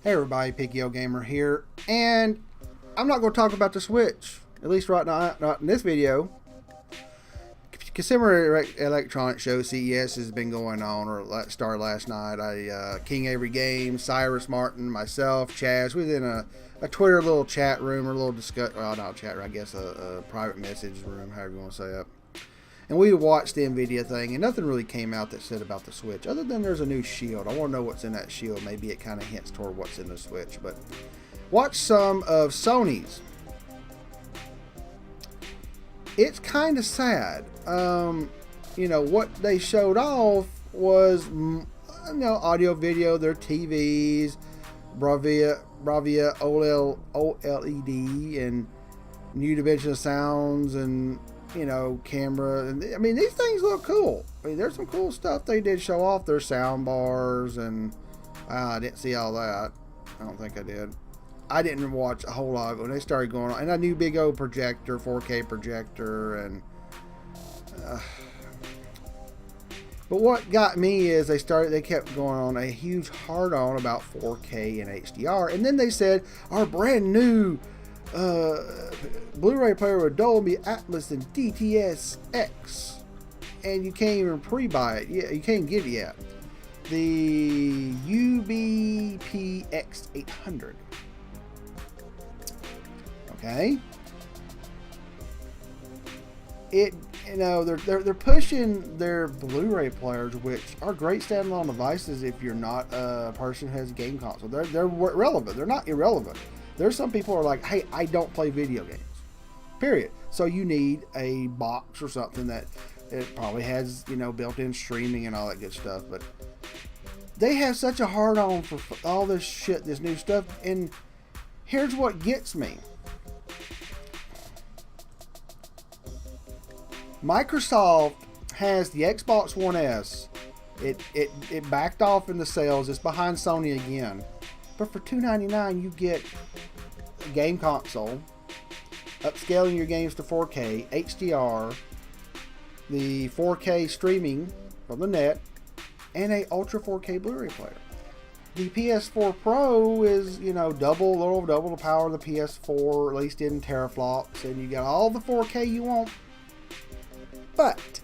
Hey everybody, Picky O Gamer here, and I'm not going to talk about the Switch, at least right now, not in this video. Consumer Electronics Show, CES, has been going on, or started last night. King Avery Games, Cyrus Martin, myself, Chaz, we was in a Twitter little chat room, or a little discuss, well, not a chat room, I guess a private message room, however you want to say it. And we watched the NVIDIA thing, and nothing really came out that said about the Switch, other than there's a new shield. I want to know what's in that shield. Maybe it kind of hints toward what's in the Switch. But watch some of Sony's. It's kind of sad. You know, what they showed off was, audio, video, their TVs, Bravia OLED, and new dimension of sounds, and camera, and I mean, these things look cool. I mean, there's some cool stuff they did show off. Their sound bars, and I didn't see all that. I don't think I did. I didn't watch a whole lot of it when they started going on. And a new big old projector, 4K projector, and but what got me is they kept going on a huge hard on about 4K and HDR, and then they said our brand new Blu-ray player with Dolby Atmos and DTS:X, and you can't even pre-buy it. Yeah, you can't get it yet. The UBPX 800. Okay. They're pushing their Blu-ray players, which are great standalone devices if you're not a person who has a game console. They're relevant. They're not irrelevant. There's some people who are like, hey, I don't play video games, period. So you need a box or something that it probably has, built-in streaming and all that good stuff. But they have such a hard-on for all this shit, this new stuff. And here's what gets me. Microsoft has the Xbox One S. It backed off in the sales. It's behind Sony again. But for $299, you get a game console, upscaling your games to 4K, HDR, the 4K streaming from the net, and a Ultra 4K Blu-ray player. The PS4 Pro is, little double the power of the PS4, at least in teraflops, and you got all the 4K you want. But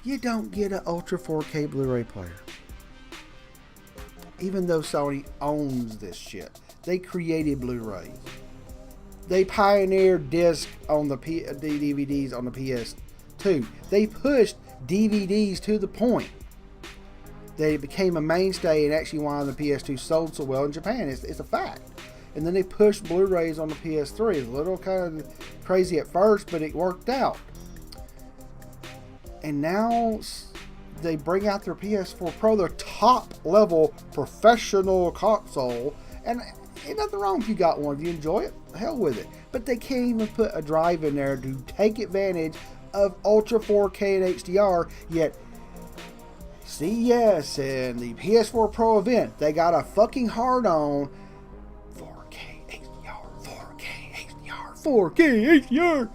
you don't get an Ultra 4K Blu-ray player. Even though Sony owns this shit. They created Blu-rays. They pioneered disc on the DVDs on the PS2. They pushed DVDs to the point that it became a mainstay, and actually why the PS2 sold so well in Japan. It's a fact. And then they pushed Blu-rays on the PS3. It's a little kind of crazy at first, but it worked out. And now they bring out their PS4 Pro, their top-level professional console, and ain't nothing wrong if you got one. If you enjoy it, hell with it. But they can't even put a drive in there to take advantage of Ultra 4K and HDR, yet CES and the PS4 Pro event, they got a fucking hard-on 4K HDR, 4K HDR, 4K HDR.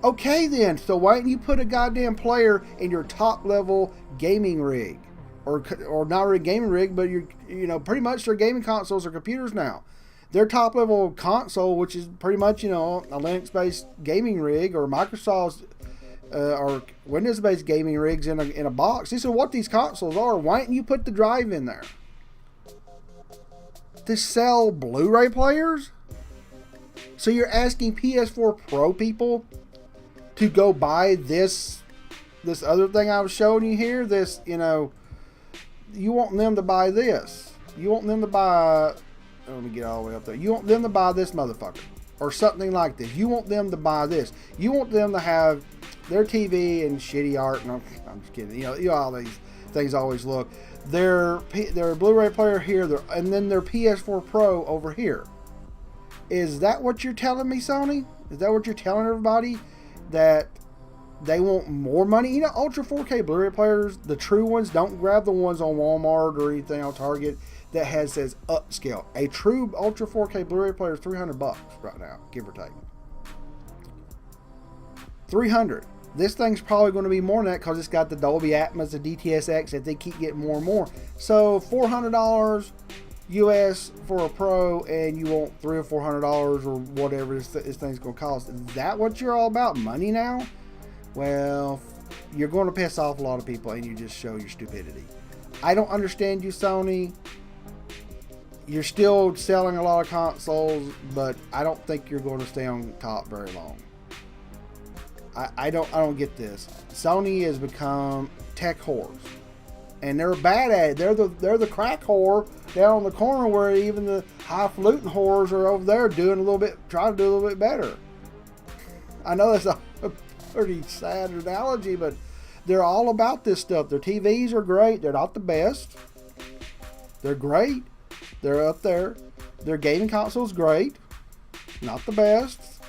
Okay then, so why didn't you put a goddamn player in your top level gaming rig? Or not really gaming rig, but pretty much their gaming consoles are computers now. Their top level console, which is pretty much, a Linux-based gaming rig, or Microsoft's or Windows-based gaming rigs in a box. These are what these consoles are. Why didn't you put the drive in there? To sell Blu-ray players? So you're asking PS4 Pro people to go buy this other thing I was showing you here? This, you want them to buy this. You want them to buy, let me get all the way up there. You want them to buy this motherfucker, or something like this. You want them to buy this. You want them to have their TV and shitty art. And I'm just kidding. You know how these things always look. Their Blu-ray player here, and then their PS4 Pro over here. Is that what you're telling me, Sony? Is that what you're telling everybody? That they want more money? Ultra 4K Blu-ray players, the true ones, don't grab the ones on Walmart or anything on Target that says upscale. A true Ultra 4K Blu-ray player is $300 right now, give or take. 300. This thing's probably going to be more than that because it's got the Dolby Atmos, the DTS:X that they keep getting more and more. So $400 US for a Pro and you want $300 or $400 or whatever this thing's gonna cost. Is that what you're all about? Money now? Well, you're going to piss off a lot of people and you just show your stupidity. I don't understand you, Sony. You're still selling a lot of consoles, but I don't think you're going to stay on top very long. I don't get this. Sony has become tech whores, and they're bad at it. They're the crack whore down on the corner, where even the highfalutin whores are over there doing trying to do a little bit better. I know that's a pretty sad analogy, but they're all about this stuff. Their TVs are great. They're not the best. They're great. They're up there. Their gaming console's great. Not the best.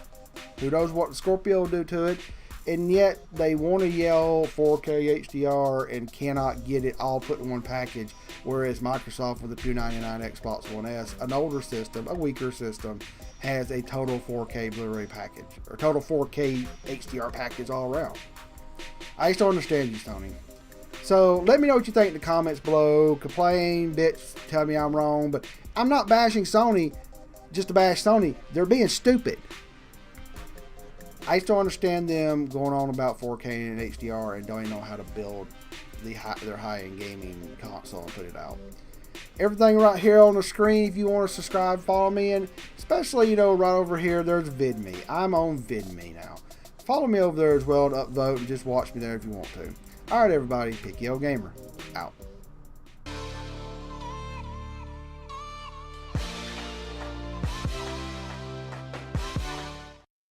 Who knows what Scorpio will do to it. And yet they want to yell 4K HDR and cannot get it all put in one package. Whereas Microsoft with the $299 Xbox One S, an older system, a weaker system, has a total 4K Blu-ray package. Or total 4K HDR package all around. I just don't understand you, Sony. So let me know what you think in the comments below. Complain, bitch, tell me I'm wrong. But I'm not bashing Sony just to bash Sony. They're being stupid. I just don't understand them going on about 4K and HDR and don't even know how to build their high-end gaming console and put it out. Everything right here on the screen. If you want to subscribe, follow me, and especially, right over here, there's VidMe. I'm on VidMe now. Follow me over there as well to upvote and just watch me there if you want to. Alright everybody, Picky Old Gamer, out.